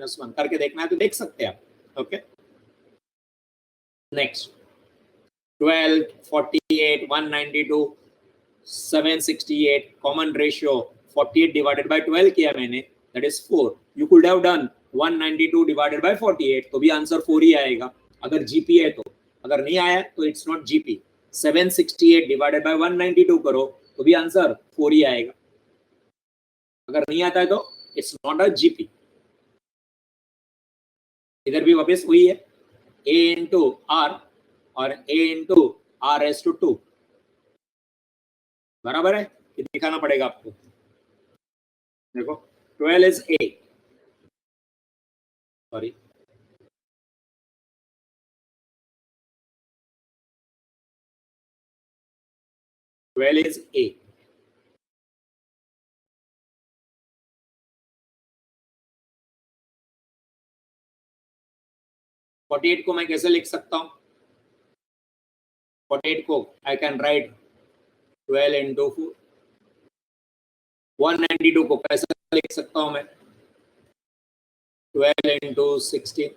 -1 करके देखना है तो देख सकते हैं आप। Okay, next 12, 48, 192, 768, common ratio 48 divided by 12 किया मैंने, that is 4। You could have done 192 divided by 48, तो भी आंसर 4 ही आएगा अगर जीपी है तो। अगर नहीं आया तो it's not GP. 768 divided by 192 करो तो भी आंसर 4 ही आएगा। अगर नहीं आता है तो इट्स नॉट अ जीपी। इधर भी वापस वही है, a इंटू आर और a into R S two 2 बराबर है कि दिखाना पड़ेगा आपको। देखो 12 is a, sorry 12 is a। $48 को मैं कैसे लिख सकता हूं? 48 को आई कैन राइट 12 इंटू 4। 192 को कैसे लिख सकता हूं मैं? 12 into 16।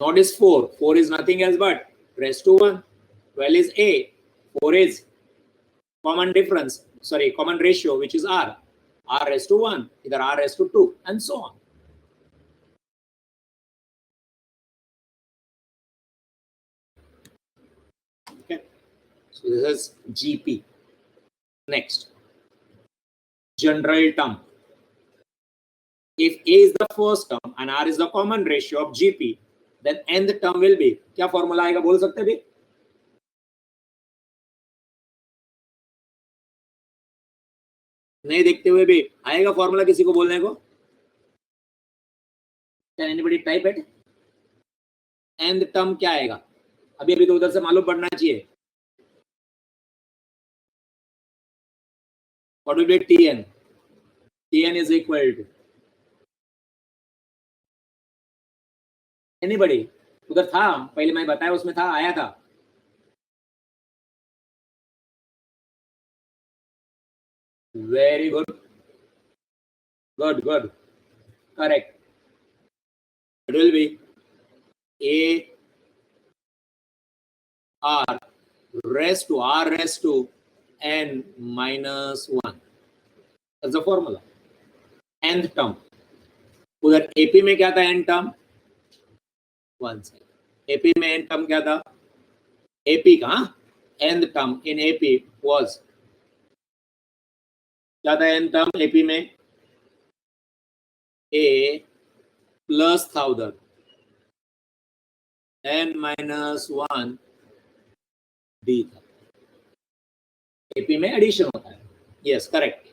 Not is 4. 4 is nothing else but raised to 1. 12 is a. 4 is common difference, sorry, common ratio, which is r. R raised to 1, either r raised to 2, and so on. Okay, so this is GP. Next, general term. If A is the first term and R is the common ratio of GP, then nth term will be, क्या formula आएगा बोल सकते भी? नहीं देखते हुए भी आएगा फॉर्मूला किसी को बोलने को? Can anybody type it? nth term क्या आएगा? अभी अभी तो उधर से मालूम पड़ना चाहिए। What will be Tn? Tn is equal to anybody? उधर था पहले मैं बताया, उसमें था, आया था। Very good, good, good, correct. It will be A R raised to R raised to n minus 1. That's the formula. Nth term. उधर AP में क्या था n term? 1 second. AP में n term क्या था? AP का nth term in AP was क्या था n term AP में? A plus 1000 n minus 1 D था। AP में एडिशन होता है। Yes correct.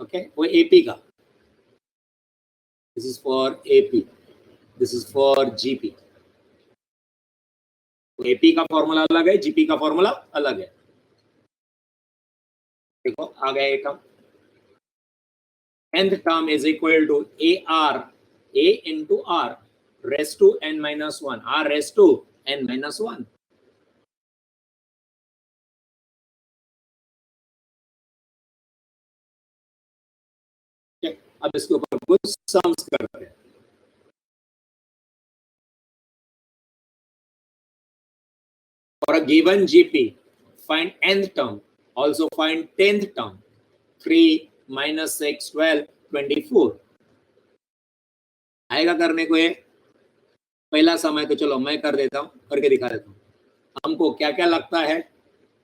ओके, वो AP का। This is for AP, this is for GP। AP का फॉर्मूला अलग है, GP का फॉर्मूला अलग है। देखो आ गया एक term. nth term is equal to AR, A into R raised to n minus 1, R raised to n minus 1. अब इसके ऊपर कुछ सम्स करते हैं। For a given GP, find nth term, also find 10th term. 3 minus 6, 12, 24. आएगा करने को ये पहला समय, तो चलो मैं कर देता हूँ, करके दिखा देता हूँ। हमको क्या क्या लगता है,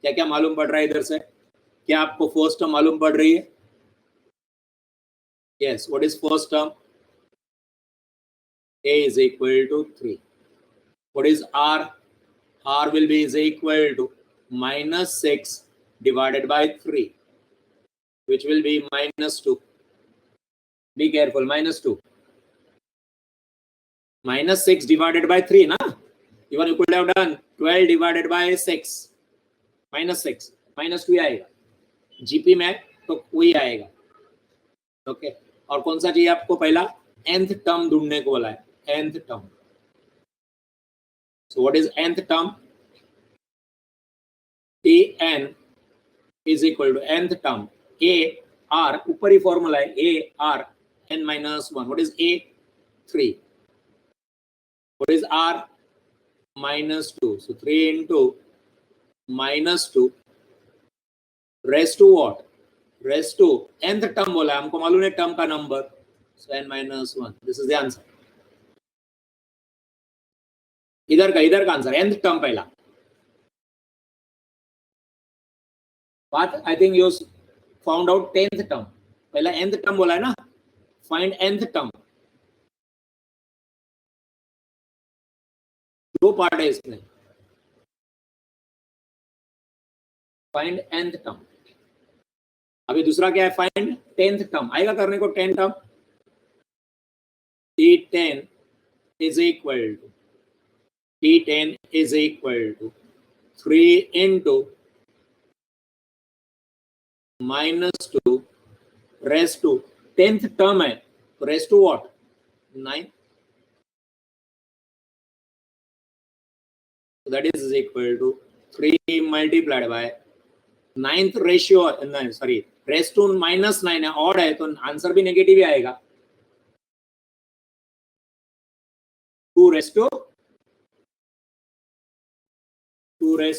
क्या क्या मालूम पड़ रहा है इधर से? क्या आपको फर्स्ट टर्म मालूम पड़ रही है? Yes, what is first term? A is equal to 3. What is R? R will be is equal to minus 6 divided by 3, which will be minus 2. Be careful, minus 2. Minus 6 divided by 3, na? Even you could have done 12 divided by 6. Minus 6. Minus 2 आएगा। GP में तो वही आएगा। Okay, और कौन सा चाहिए आपको? पहला nth टर्म ढूंढने को बोला है, nth term. So what is nth term? Tn is equal to nth term A R, ऊपर ही फॉर्मूला है A R n minus 1. What is a? 3. What is r? Minus 2. So 3 into minus 2 raised to what? Raised to nth term बोला हमको मालूम है term का number. So n minus 1. This is the answer. इधर का answer nth term पहला. But I think you found out 10th term. पहला nth term बोला है ना. Find nth term. दो पार्ट है इसमें. Find nth term. अभी दूसरा क्या है? Find 10th term. आएगा करने को 10 term. T10 is equal to 3 into minus 2 raised to 10th term है तो raised to what? 9. So that is equal to 3 multiplied by 9th ratio. Sorry, raised to minus 9 है, odd है तो answer भी negative ही आएगा. 2 raised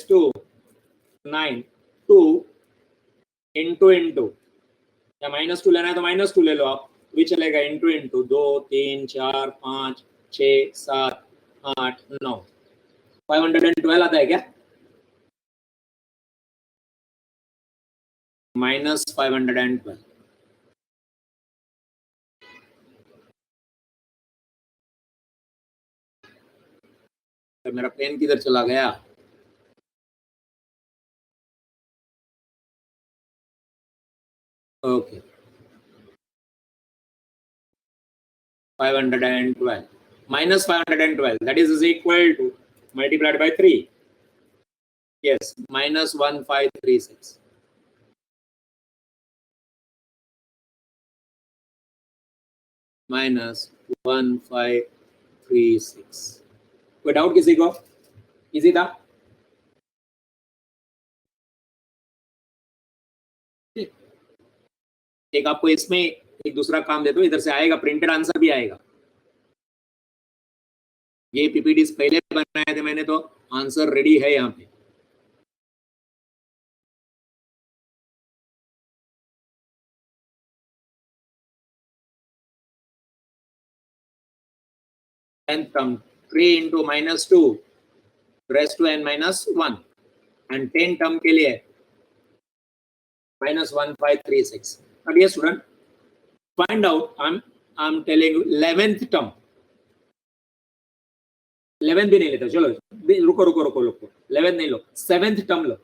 to 9. 2 into या -2 लेना है तो -2 ले लो आप, भी चलेगा. into 2 3 4 5 6 7 8 9. 512 आता है क्या? -512. तो मेरा पेन किधर चला गया? Okay. 512 minus 512, that is equal to multiplied by 3. Yes, minus 1536. Minus 1536. कोई डाउट किसी को? इजी था? एक आपको इसमें एक दूसरा काम दे दो, इधर से आएगा प्रिंटेड आंसर भी आएगा. ये पीपीटी पहले बनाए थे मैंने तो आंसर रेडी है यहाँ पे. nth term 3 into minus 2 raised to n minus 1 and 10 term के लिए minus 1536. Now dear student, find out. I'm telling you 11th term. 11 भी नहीं लेते, चलो रुको 11 नहीं लो, 7th term लो.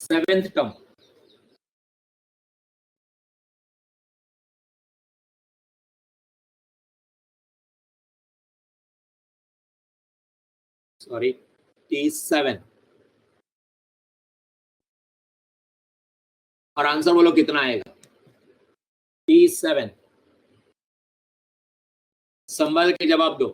7th term. Sorry, T7. और आंसर बोलो कितना आएगा? T7. संभाल के जवाब दो.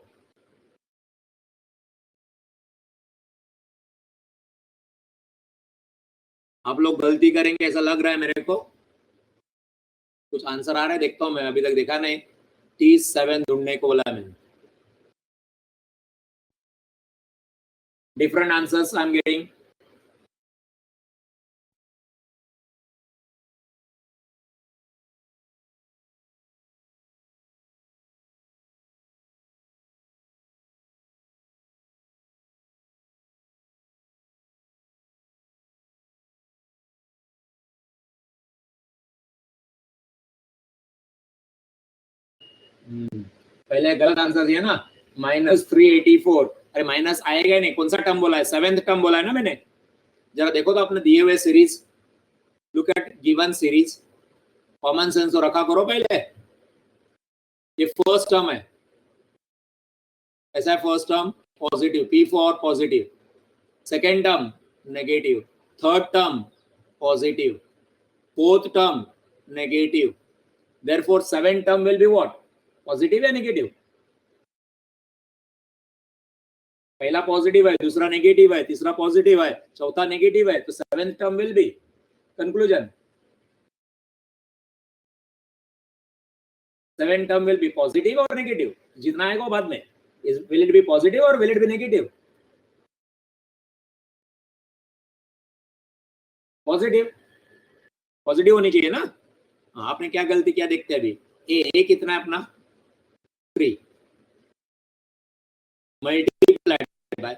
आप लोग गलती करेंगे ऐसा लग रहा है मेरे को. कुछ आंसर आ रहा है, देखता हूं मैं, अभी तक देखा नहीं. T7 ढूंढने को बोला मैंने. Different answers I'm getting. पहले गलत आंसर दिया ना, -384. अरे माइनस आएगा नहीं. कौन सा टर्म बोला है? 7th टर्म बोला है ना मैंने. जरा देखो तो अपने दिए हुए series. Look at given series. Common sense तो रखा करो पहले. ये फर्स्ट टर्म है. ऐसा है first term positive, P4 positive. Second term negative. Third term positive. Fourth term negative. Therefore 7th term will be what? Positive या नेगेटिव? पहला पॉजिटिव है, दूसरा नेगेटिव है, तीसरा पॉजिटिव है, चौथा नेगेटिव है, तो 7th term will be. Conclusion 7 term will be positive or negative? जितना आएगा बाद में, will it be positive or will it be negative? Positive, positive होनी चाहिए ना. आपने क्या गलती किया देखते हैं अभी. ए कितना है अपना 3 मल्टीप्लाइड बाय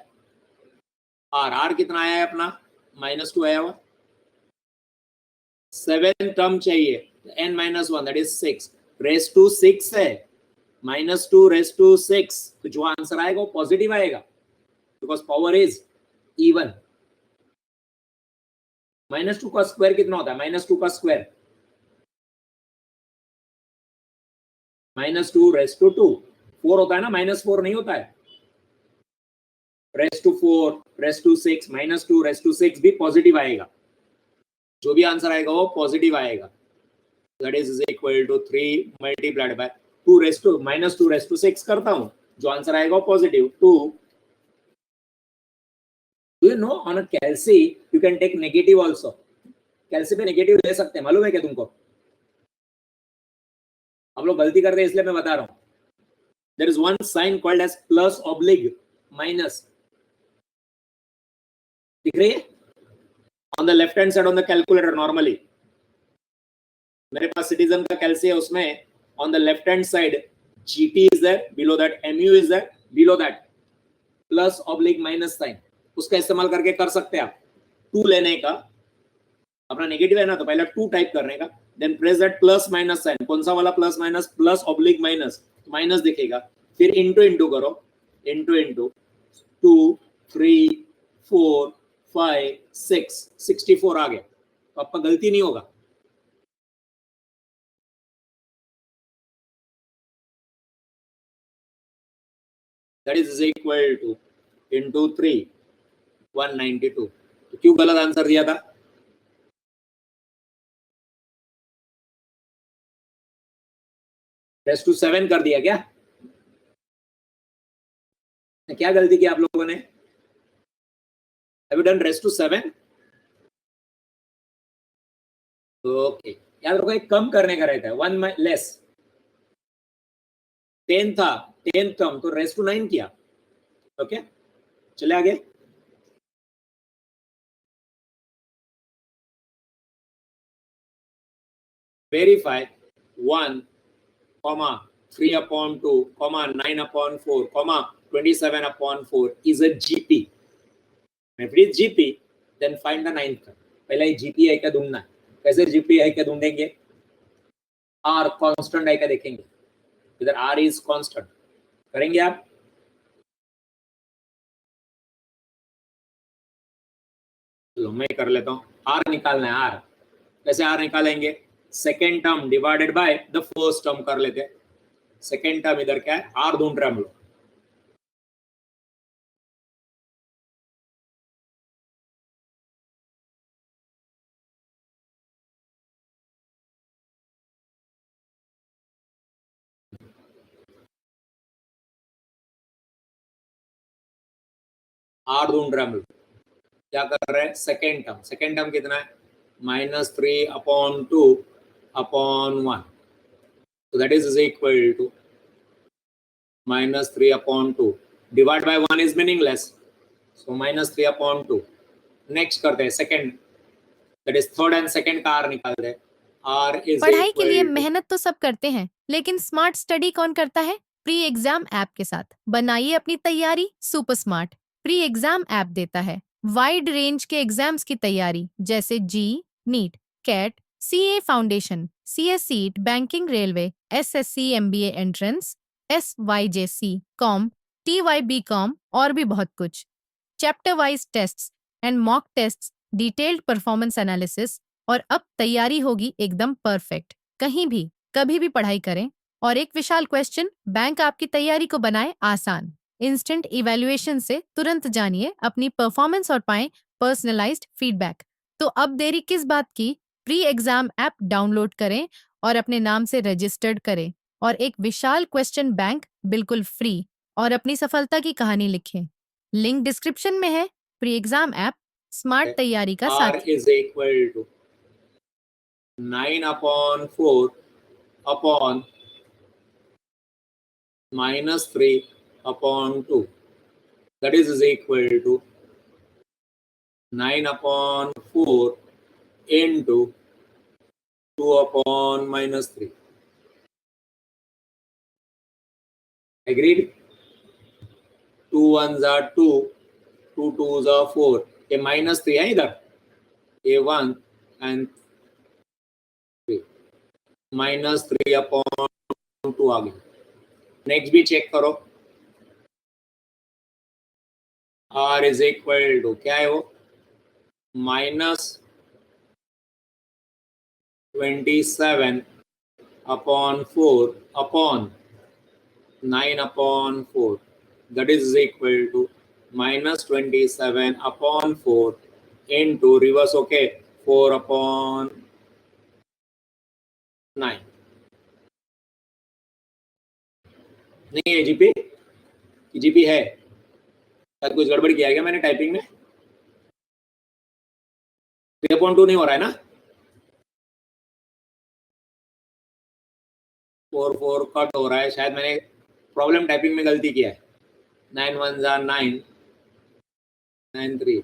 आर कितना आया है अपना -2 आया हुआ. 7 टर्म चाहिए, n - 1 that is 6 raise to 6 है, -2 रेस टू 6. तो जो आंसर आएगा वो पॉजिटिव आएगा बिकॉज पावर इज इवन. -2 का स्क्वायर कितना होता है? -2 का स्क्वायर -2 रेस टू 2 4 होता है ना, -4 नहीं होता है. Raise to 4 raise to 6 -2 raise to 6 भी पॉजिटिव आएगा. जो भी आंसर आएगा वो पॉजिटिव आएगा. That is equal to 3 multiplied by 2 raise to -2 raise to 6 करता हूं, जो आंसर आएगा वो positive 2. Do you know on a calci you can take negative also. Calci पे नेगेटिव ले सकते हैं, मालूम है क्या तुमको? आप लोग गलती करते हैं इसलिए मैं बता रहा हूं. There is one sign called as plus oblique minus. दिख रही है on the left hand side on the calculator. Normally मेरे पास सिटीजन का कैल्सी है, उसमें on the left hand side GT is there, below that MU is there, below that plus oblique minus sign. उसका इस्तेमाल करके कर सकते हैं आप. 2 लेने का, अपना नेगेटिव है ना, तो पहले 2 टाइप करने का, then press that plus minus sign. कौन सा वाला plus minus? Plus oblique minus, minus दिखेगा. फिर इंटू करो, इंटू 2 3 4 5 6 64 आ गया. तो आपका गलती नहीं होगा. That is equal two into 3 192. तो क्यों गलत आंसर दिया था? रेस टू 7 कर दिया क्या? क्या गलती की आप लोगों ने? Have you done raise to 7? Okay, याद रखो एक कम करने का रहता है, 1 लेस. 10 था, 10 टर्म, तो रेस टू 9 किया. ओके, चले आगे. Verify 1, 3/2, 9/4, 27/4 is a GP. If it is GP, then find the ninth term. पहले ही GP है क्या ढूंढना है. कैसे GP है क्या ढूंढेंगे? R कांस्टेंट है क्या देखेंगे. इधर R is कांस्टेंट करेंगे आप. चलो मैं कर लेता हूँ. R निकालना है. R कैसे R निकालेंगे? Second term divided by the first term कर लेते हैं. सेकेंड टर्म इधर क्या है? R ढूंढ रहे हम लोग. R ढूंढ रहे हम लोग. क्या कर रहे हैं? सेकेंड टर्म कितना है? -3/2/1. So that is equal to -3/2. Divide by 1 is meaningless. So -3/2. Next करते हैं second, that is third and second का R निकालते हैं. R is पढ़ाई के लिए equal to मेहनत तो सब करते हैं, लेकिन स्मार्ट स्टडी कौन करता है? प्री एग्जाम ऐप के साथ बनाइए अपनी तैयारी super smart. Pre exam app देता है वाइड रेंज के एग्जाम्स की तैयारी, जैसे JEE, NEET, CAT, CA foundation, CS सीट, banking, railway, SSC, MBA entrance, SYJC, com, TYB com और भी बहुत कुछ. Chapter wise tests and mock tests, detailed performance analysis, और अब तैयारी होगी एकदम परफेक्ट. कहीं भी कभी भी पढ़ाई करें. और एक विशाल क्वेश्चन बैंक आपकी तैयारी को बनाए आसान. इंस्टेंट इवैल्यूएशन से तुरंत जानिए अपनी परफॉर्मेंस और पाएं पर्सनलाइज्ड फीडबैक. तो अब देरी किस बात की? प्री एग्जाम ऐप डाउनलोड करें और अपने नाम से रजिस्टर्ड करें और एक विशाल क्वेश्चन बैंक बिल्कुल फ्री और अपनी सफलता की कहानी लिखें. लिंक डिस्क्रिप्शन में है. प्री एग्जाम ऐप स्मार्ट तैयारी का R साथ. is equal to 9/4/1 minus 3 upon 2. That is equal to 9 upon 4 into 2 upon minus 3. Agreed? 2 1s are 2, 2 2s are 4. ये minus 3 है इधर, ये 1 and 3. minus 3 upon 2 आ गया. नेक्स्ट भी चेक करो. R is equal to क्या है वो, minus 27 upon 4 upon 9 upon 4. That is equal to minus 27 upon 4 into reverse, okay, 4 upon 9. नहीं है जीपी, जीपी है, शायद कुछ गड़बड़ किया क्या मैंने टाइपिंग में. 3/2 नहीं हो रहा है ना, 4 कट हो रहा है, शायद मैंने प्रॉब्लम टाइपिंग में गलती किया है. 9 1s are 9, 9 3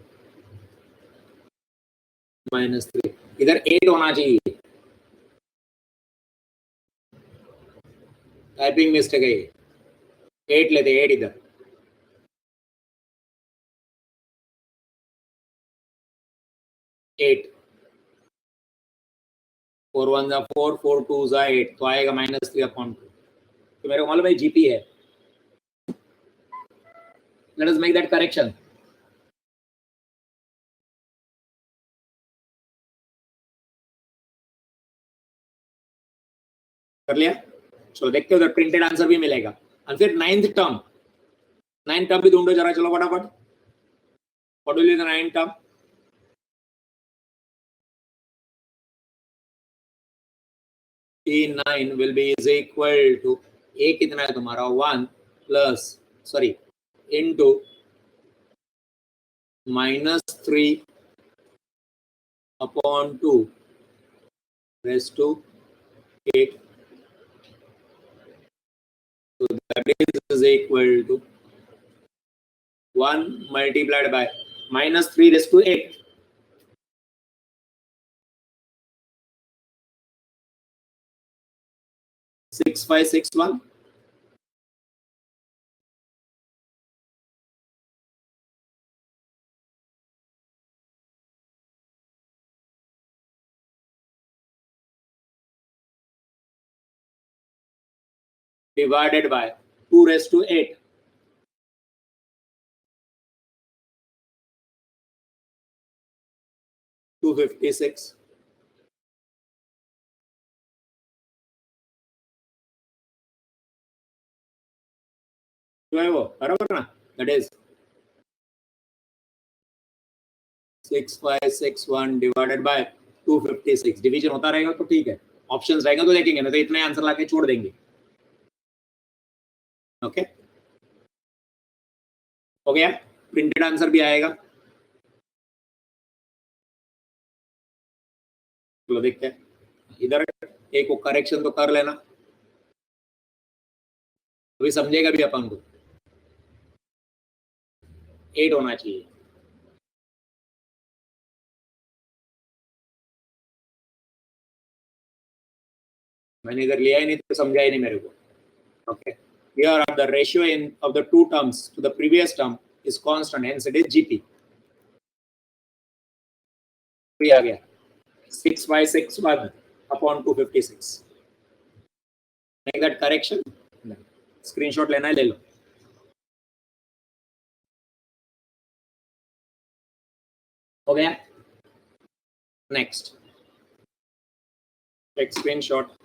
minus 3. इधर 8 होना चाहिए, टाइपिंग मिस्टेक है ये. 8 लेते, 8 इधर. 8 4 1s are 4, 4 2s are 8, तो आएगा minus 3 upon 2. तो मेरे को मालूम है जीपी है. Let us make that correction. कर लिया. चलो देखते हो, उधर प्रिंटेड आंसर भी मिलेगा. और फिर 9th टर्म, 9th टर्म भी ढूंढो जरा, चलो फटाफट. What will be the 9th term? T9 will be is equal to, a कितना है तुम्हारा, 1 plus sorry into minus 3 upon 2 raised to 8. So that is equal to 1 multiplied by minus 3 raised to 8. Six 5 6 1. Divided by 2 raised to 8. Two 56. जो है वो बराबर ना, that is 6561 divided by 256. Division होता रहेगा तो ठीक है, ऑप्शंस रहेगा तो देखेंगे, नहीं तो इतने आंसर लाके छोड़ देंगे. ओके, हो गया. प्रिंटेड आंसर भी आएगा. चलो देखते हैं, इधर एक को करेक्शन तो कर लेना, अभी समझेगा भी अपन को. 8 होना चाहिए. मैंने इधर लिया ही नहीं तो समझा ही नहीं मेरे को. Okay, here the ratio in of the two terms to the previous term is constant, hence it is GP. आ गया 6561 upon 256. Make that correction. Screenshot लेना है ले लो. हो गया. Next take screenshot.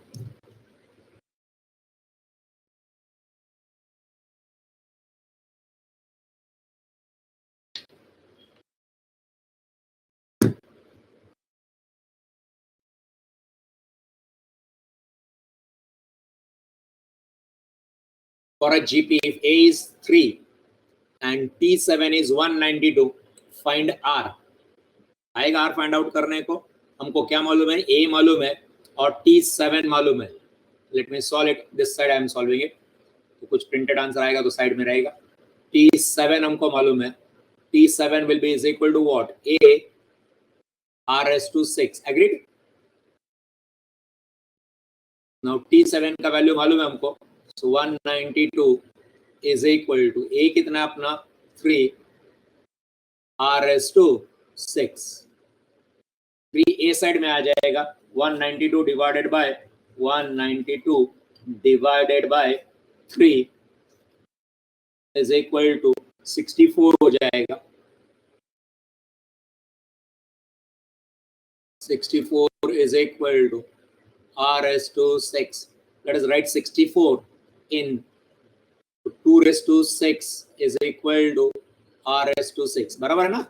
For a GP, if A is 3 and T7 is 192, find R. आएगा R find out करने को. हमको क्या मालूम है, A मालूम है और T7 मालूम है. Let me solve it. This side I am solving it. तो कुछ प्रिंटेड आंसर आएगा तो साइड में रहेगा। T7 हमको मालूम है, T7 will be is equal to what? A R/6, agreed? Now T7 का वैल्यू मालूम है हमको, so 192 is equal to A कितना अपना 3 R/6, 3 A साइड में आ जाएगा, 192 divided by 3 is equal to 64 हो जाएगा। 64 is equal to R/6. Let us write 64 in 2/6 is equal to R/6. बराबर है ना?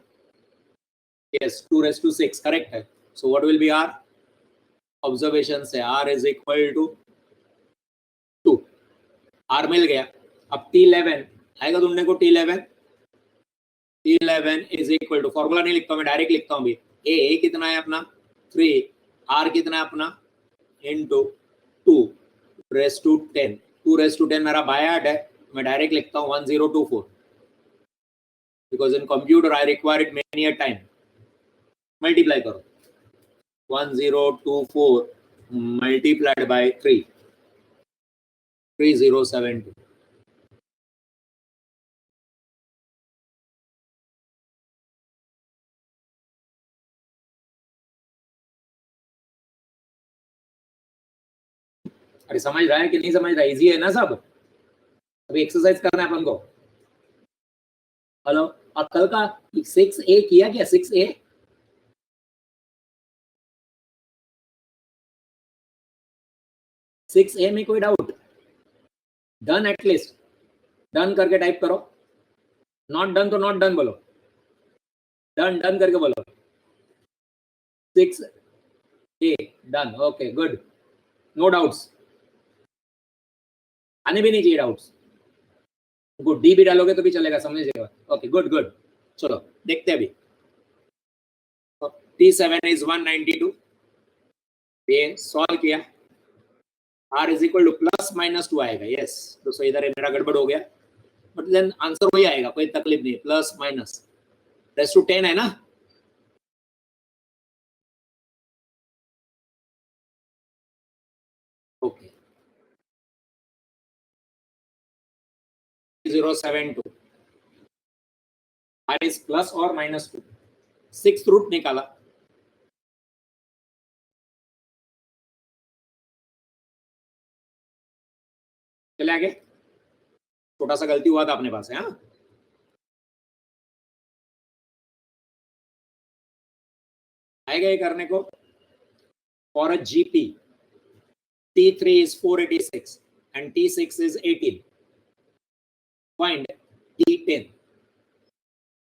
Yes, 2/6 correct है। So what will be R? Observation से R is equal to 2. R मिल गया। अब T11 आएगा तुमने को T11 is equal to, formula नहीं लिखता हूँ मैं, डायरेक्ट लिखता हूँ भी। A कितना है अपना 3, R कितना है अपना into 2/10, 2/10 मेरा बायाट है, मैं डायरेक्ट लिखता हूँ 1024, because in computer I require it many a time. Multiply करो 1024 मल्टीप्लाइड बाय 3, 3072। अरे समझ रहा है कि नहीं समझ रहा? इजी है ना सब? अभी एक्सरसाइज करना है अपन को। हेलो, और कल का 6A किया क्या? 6A 6A में कोई डाउट? डन, एटलीस्ट डन करके टाइप करो। नॉट डन तो नॉट डन बोलो, डन डन करके बोलो। 6A done, okay good, no doubts, आने भी नहीं चाहिए डाउट्स। गुड, डी भी डालोगे तो भी चलेगा, समझ जाएगा। ओके गुड गुड, चलो देखते हैं अभी। T7 is 192, ये सॉल्व किया, R इज इक्वल टू +-2 आएगा। यस, तो सो इधर मेरा गड़बड़ हो गया, बट देन आंसर वही आएगा, कोई तकलीफ नहीं। +-10 है ना? ओके 072 R इज प्लस और -2, 6th रूट निकाला। चले आगे, छोटा सा गलती हुआ था अपने पास है। हाँ, आएगा ये करने को। For a GP T3 is 486 and T6 is 18. Find T10.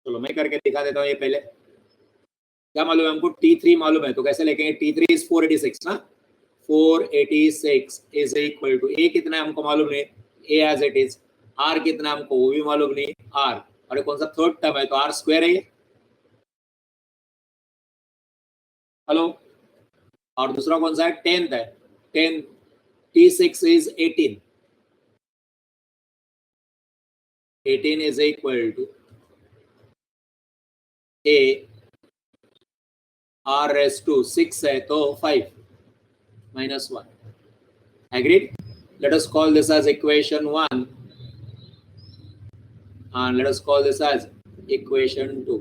चलो मैं करके दिखा देता हूँ ये पहले। क्या मालूम है हमको? T3 मालूम है, तो कैसे लिखेंगे? T3 is 486 ना, 486 is equal to A कितना है हमको मालूम नहीं, A as it is, R कितना हमको वो भी मालूम नहीं, R, और कौन सा थर्ड टर्म है, तो R स्क्वायर है ये। हेलो, और दूसरा कौन सा है? 10th है, 10, T6 is 18, 18 is equal to A R/6 है तो 5 -1, agreed? Let us call this as equation 1 and let us call this as equation 2.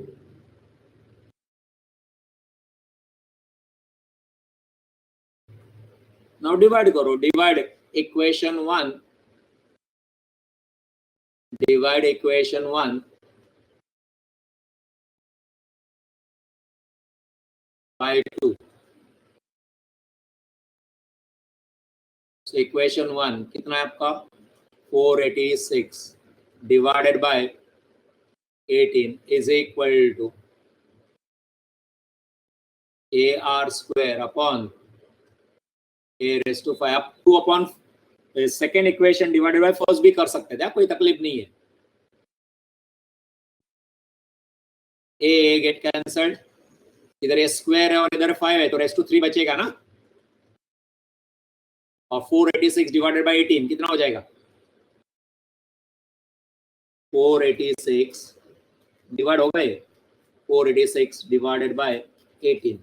Now divide करो, divide equation 1 by 2. So equation 1 कितना है आपका? 486 divided by 18 is equal to AR square upon A raised to 5, up 2 upon second equation divided by first भी कर सकते थे, कोई तकलीफ नहीं है। ए गेट कैंसल्ड, इधर ए स्क्वायर है और इधर 5 है, तो रेस्ट टू 3 बचेगा ना, और 486 डिवाइडेड बाय 18 कितना हो जाएगा? 486 डिवाइड हो गए, 486 डिवाइडेड बाय 18,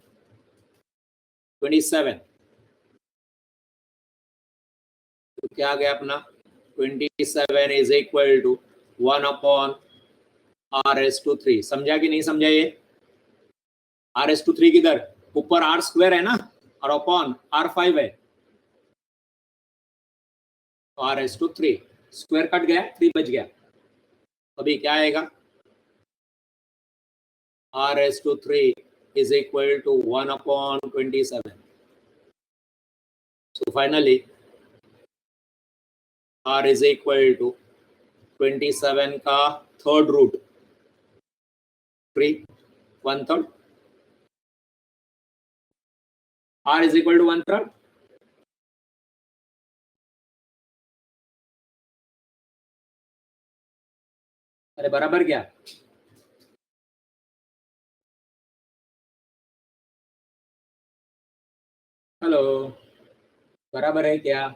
27। तो क्या आ गया अपना 27 इज इक्वल टू 1/r⁻3। समझा कि नहीं समझा? ये r⁻3 किधर? ऊपर r² है ना, और अपॉन r5 है, r⁻3 स्क्वायर कट गया, 3 बच गया। अभी क्या आएगा? r⁻3 is equal to 1/27. So finally r is equal to 27 का third root 3, 1/3। r is equal to 1/3। अरे बराबर क्या? हेलो, बराबर है क्या?